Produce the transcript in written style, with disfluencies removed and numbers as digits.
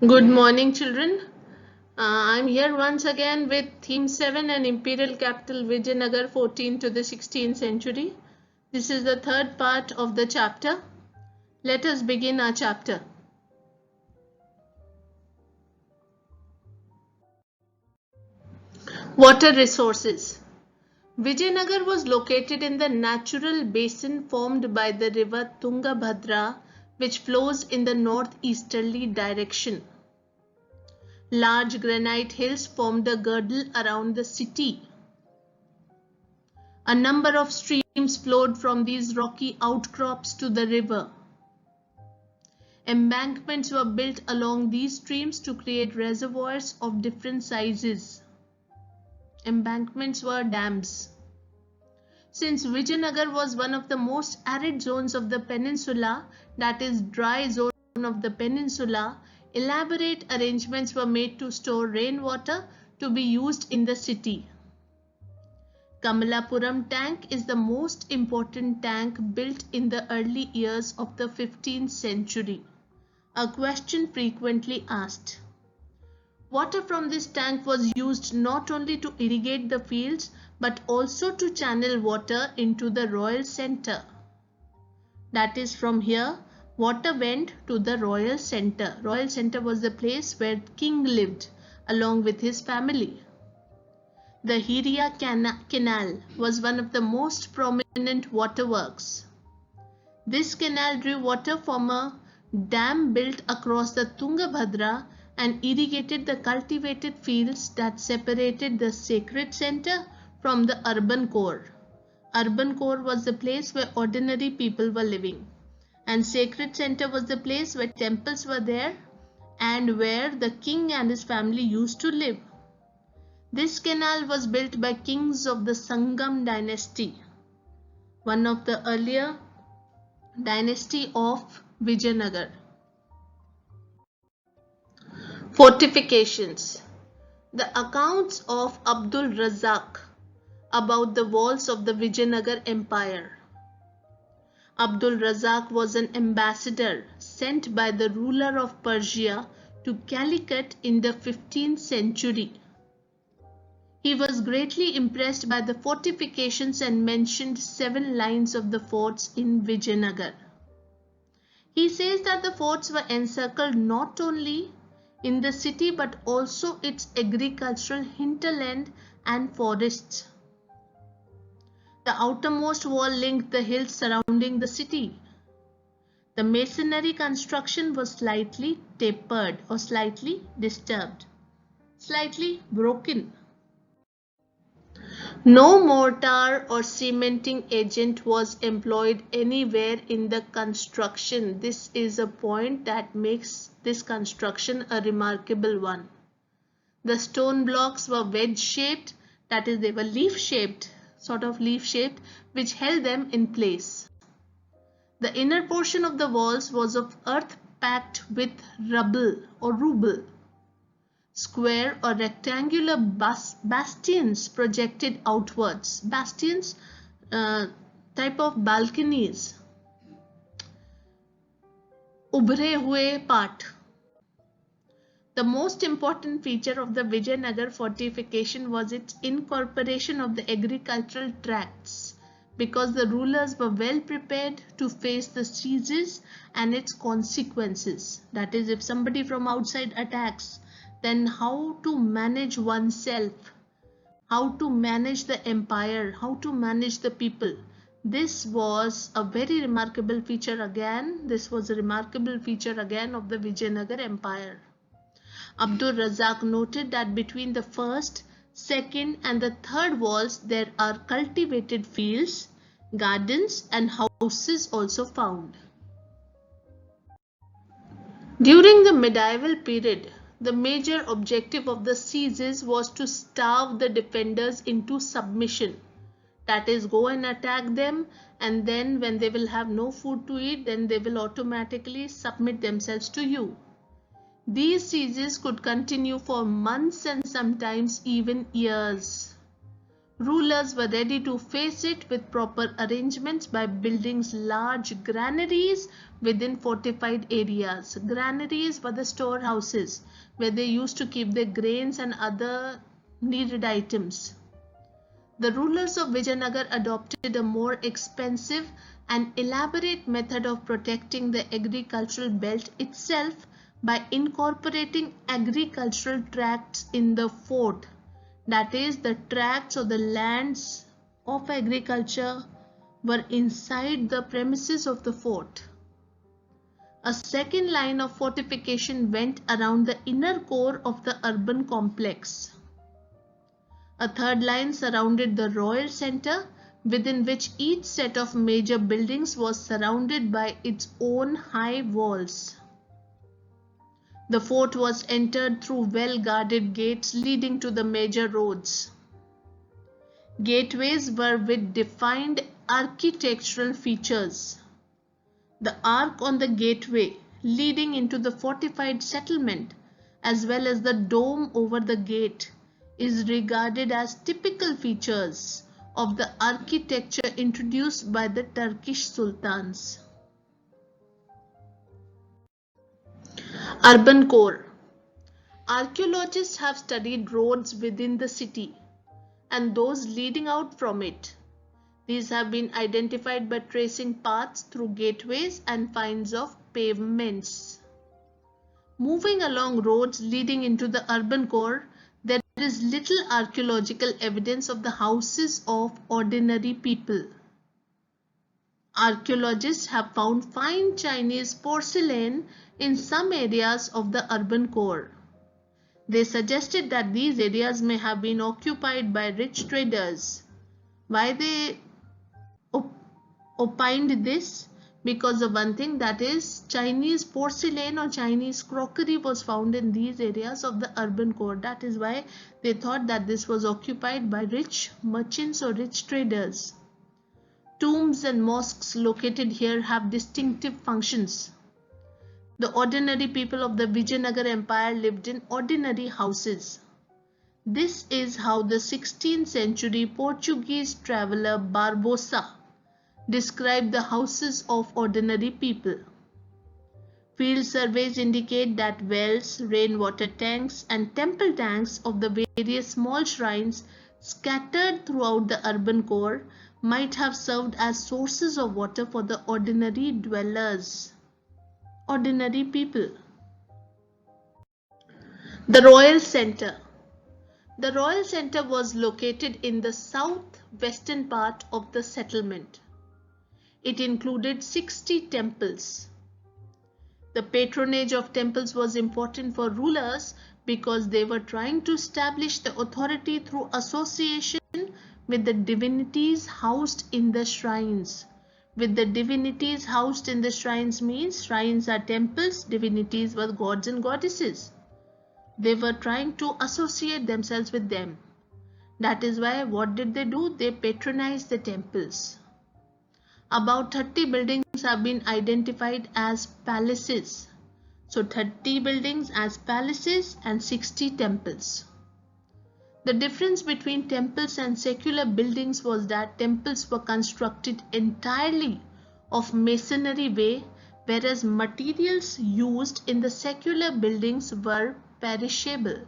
Good morning, children. I'm here once again with Theme 7 and Imperial Capital Vijayanagar 14 to the 16th century. This is the third part of the chapter. Let us begin our chapter. Water resources. Vijayanagar was located in the natural basin formed by the river Tungabhadra, which flows in the northeasterly direction. Large granite hills formed a girdle around the city. A number of streams flowed from these rocky outcrops to the river. Embankments were built along these streams to create reservoirs of different sizes. Embankments were dams. Since Vijayanagar was one of the most arid zones of the peninsula, that is, dry zone of the peninsula, elaborate arrangements were made to store rainwater to be used in the city. Kamalapuram tank is the most important tank built in the early years of the 15th century. A question frequently asked. Water from this tank was used not only to irrigate the fields but also to channel water into the royal center. That is, from here, water went to the royal center. Royal center was the place where king lived along with his family. The Hiria Canal was one of the most prominent waterworks. This canal drew water from a dam built across the Tungabhadra and irrigated the cultivated fields that separated the sacred center from the urban core. Urban core was the place where ordinary people were living, and sacred center was the place where temples were there and where the king and his family used to live. This canal was built by kings of the Sangam dynasty, one of the earlier dynasty of Vijayanagar. Fortifications. The accounts of Abdul Razak about the walls of the Vijayanagar Empire. Abdul Razak was an ambassador sent by the ruler of Persia to Calicut in the 15th century. He was greatly impressed by the fortifications and mentioned 7 lines of the forts in Vijayanagar. He says that the forts were encircled not only in the city but also its agricultural hinterland and forests. The outermost wall linked the hills surrounding the city. The masonry construction was slightly tapered or slightly disturbed, slightly broken. No mortar or cementing agent was employed anywhere in the construction. This is a point that makes this construction a remarkable one. The stone blocks were wedge-shaped, that is, they were leaf-shaped, sort of leaf-shaped, which held them in place. The inner portion of the walls was of earth packed with rubble or rubble. Square or rectangular bastions projected outwards. Bastions, type of balconies. Ubhre hue part. The most important feature of the Vijayanagar fortification was its incorporation of the agricultural tracts, because the rulers were well prepared to face the sieges and its consequences. That is, if somebody from outside attacks, then how to manage oneself, how to manage the empire, how to manage the people. This was a very remarkable feature again. This was a remarkable feature again of the Vijayanagar Empire. Abdul Razak noted that between the first, second and the third walls there are cultivated fields, gardens and houses also found. During the medieval period, the major objective of the sieges was to starve the defenders into submission. That is, go and attack them, and then when they will have no food to eat, then they will automatically submit themselves to you. These sieges could continue for months and sometimes even years. Rulers were ready to face it with proper arrangements by building large granaries within fortified areas. Granaries were the storehouses where they used to keep their grains and other needed items. The rulers of Vijayanagar adopted a more expensive and elaborate method of protecting the agricultural belt itself by incorporating agricultural tracts in the fort. That is, the tracts or the lands of agriculture were inside the premises of the fort. A second line of fortification went around the inner core of the urban complex. A third line surrounded the royal center, within which each set of major buildings was surrounded by its own high walls. The fort was entered through well-guarded gates leading to the major roads. Gateways were with defined architectural features. The arc on the gateway leading into the fortified settlement, as well as the dome over the gate, is regarded as typical features of the architecture introduced by the Turkish sultans. Urban core. Archaeologists have studied roads within the city and those leading out from it. These have been identified by tracing paths through gateways and finds of pavements. Moving along roads leading into the urban core, there is little archaeological evidence of the houses of ordinary people. Archaeologists have found fine Chinese porcelain in some areas of the urban core. They suggested that these areas may have been occupied by rich traders. Why they opined this? Because of one thing, that is Chinese porcelain or Chinese crockery was found in these areas of the urban core. That is why they thought that this was occupied by rich merchants or rich traders. Tombs and mosques located here have distinctive functions. The ordinary people of the Vijayanagar Empire lived in ordinary houses. This is how the 16th century Portuguese traveller Barbosa describe the houses of ordinary people. Field surveys indicate that wells, rainwater tanks, and temple tanks of the various small shrines scattered throughout the urban core might have served as sources of water for the ordinary dwellers, ordinary people. The Royal Centre. The Royal Centre was located in the southwestern part of the settlement. It included 60 temples. The patronage of temples was important for rulers because they were trying to establish the authority through association with the divinities housed in the shrines. With the divinities housed in the shrines means shrines are temples, divinities were gods and goddesses. They were trying to associate themselves with them. That is why what did they do? They patronized the temples. About 30 buildings have been identified as palaces. So 30 buildings as palaces and 60 temples. The difference between temples and secular buildings was that temples were constructed entirely of masonry way, whereas materials used in the secular buildings were perishable.